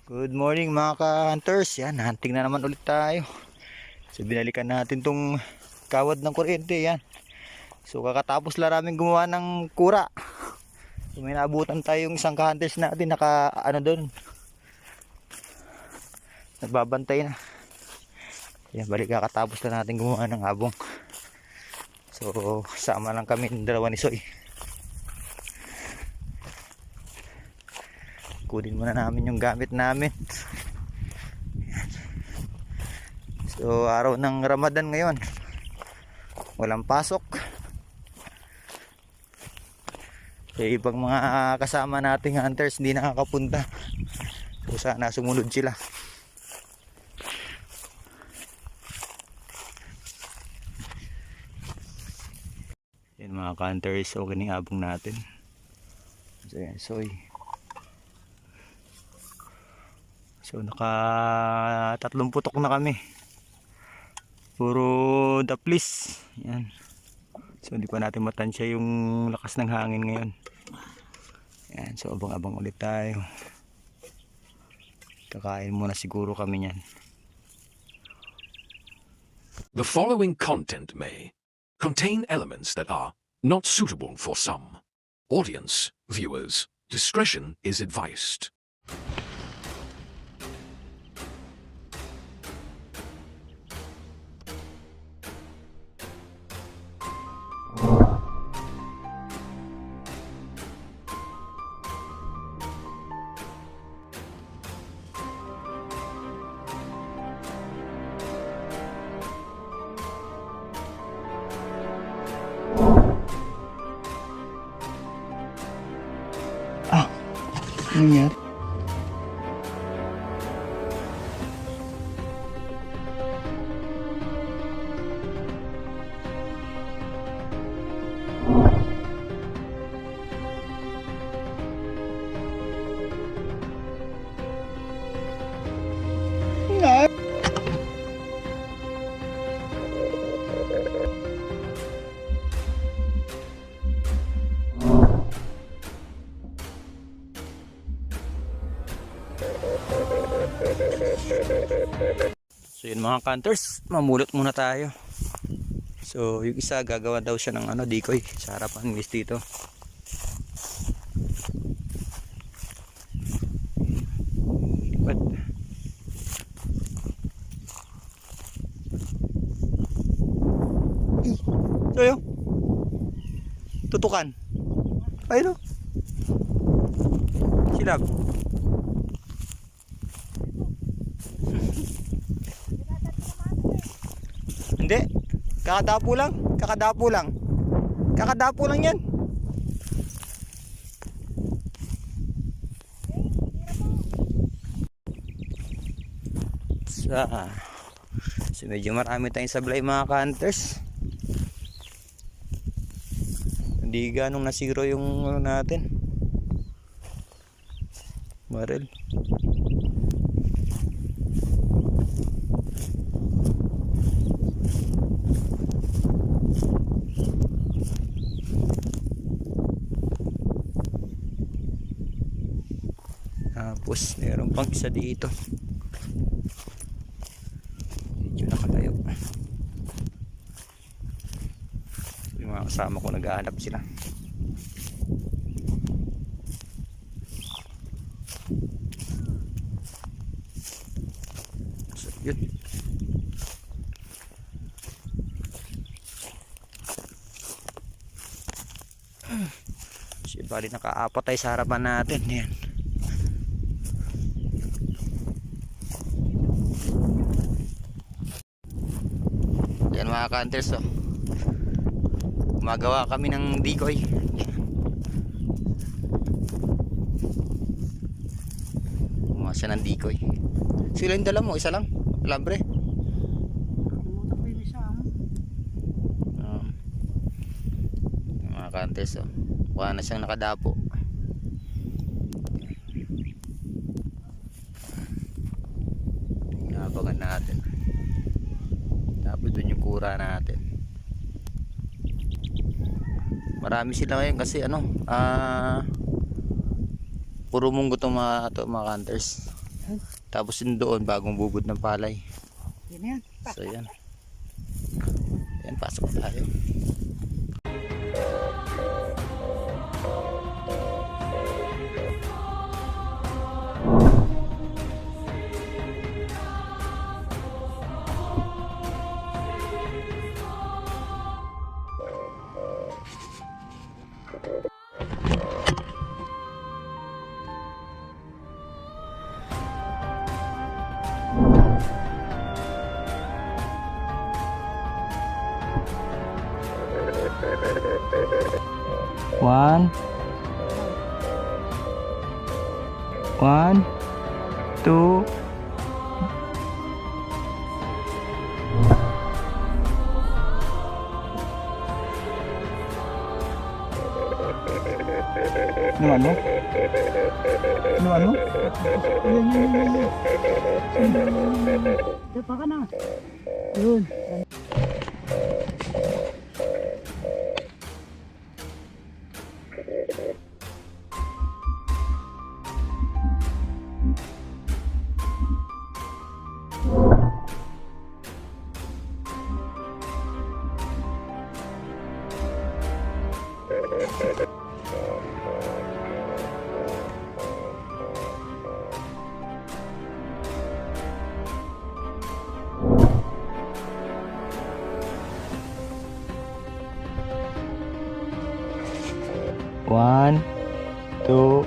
Good morning mga ka-hunters. Yan, hunting na naman ulit tayo. So binalikan natin tong kawad ng kuryente. Yan. So kakatapos lang namin gumawa ng kura. So may naabutan tayong isang ka-hunters natin. Naka ano doon. Nagbabantay na. Yan, balik kakatapos lang natin gumawa ng abong. So sama lang kami ng dalawa ni Soy. Kunin muna namin yung gamit namin. So araw ng Ramadan ngayon, walang pasok. Yung ibang mga kasama nating hunters hindi nakakapunta. So sana sumunod sila. Yan mga hunters, okay na yung abong natin. So yan, So naka 3 putok na kami. Puro daplis. Yan. So hindi pa natin matansya yung lakas ng hangin ngayon. Yan, so abang-abang ulit tayo. Kakain muna siguro kami niyan. The following content may contain elements that are not suitable for some. Audience, viewers, discretion is advised. Nangyari? So yun mga hunters, mamulot muna tayo. So yung isa gagawa daw siya ng decoy sa harapan ng dito. But so yun, tutukan. Ayun o. Silab. Hindi. Kakadapo lang. Kakadapo lang. Kakadapo lang yan. So medyo marami tayong sablay mga hunters. Hindi ganong nasiro yung natin. Baril. Tapos meron pang isa dito. Medyo nakatayo. Yung mga kasama ko naghahanap sila. So yun. So bali nakaapat tayo sa harapan natin. Yan. Yan mga hunters, oh. Gumagawa kami ng decoy. Gumawa siya ng decoy. Sila yung dala mo, isa lang? Alambre? Mga hunters, oh. Kuha na siyang nakadapo. Inabangan natin. Tapos doon yung kura natin. Marami sila ngayon kasi puro munggo itong mga hunters. Tapos yun doon, bagong bugod ng palay. Yan na yan. So yan. Yan, pasok tayo. One, two, Inuman mo? Inuman mo? Dapa ka na. Yun. One, two.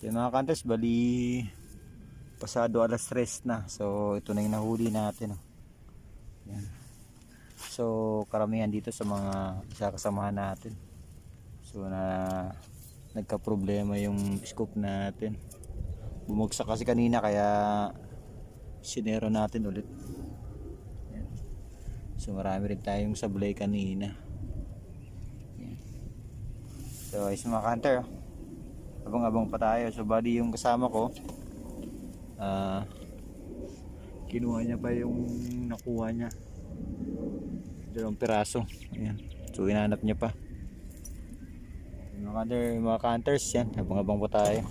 Yan mga kantes, bali pasado alas 3 na. So ito na yung nahuli natin, oh. Yan. So karamihan dito sa mga kasamahan natin. So nagka problema yung scoop natin. Bumagsak kasi kanina kaya sinero natin ulit. Yan. So marami rin tayong sablay kanina. Yan. So ayos mga hunter, oh. Abang-abang pa tayo. So bali yung kasama ko, kinuha niya pa yung nakuha niya, 2 piraso. Ayan. So hinanap niya pa. Mga hunters yan, abang-abang pa tayo.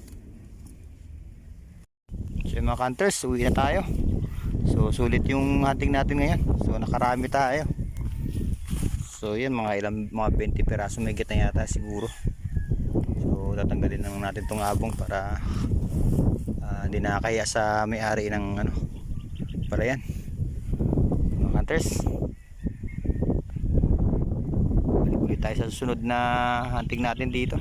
So yung mga hunters, uwi na tayo. So sulit yung hunting natin ngayon. So nakarami tayo. So yan, mga 20 piraso may gitna yata siguro. So tatanggalin lang natin tong abong para hindi nakakaya sa may-ari ng ano. Para yan, mga hunters, balik ulit tayo sa susunod na hunting natin dito.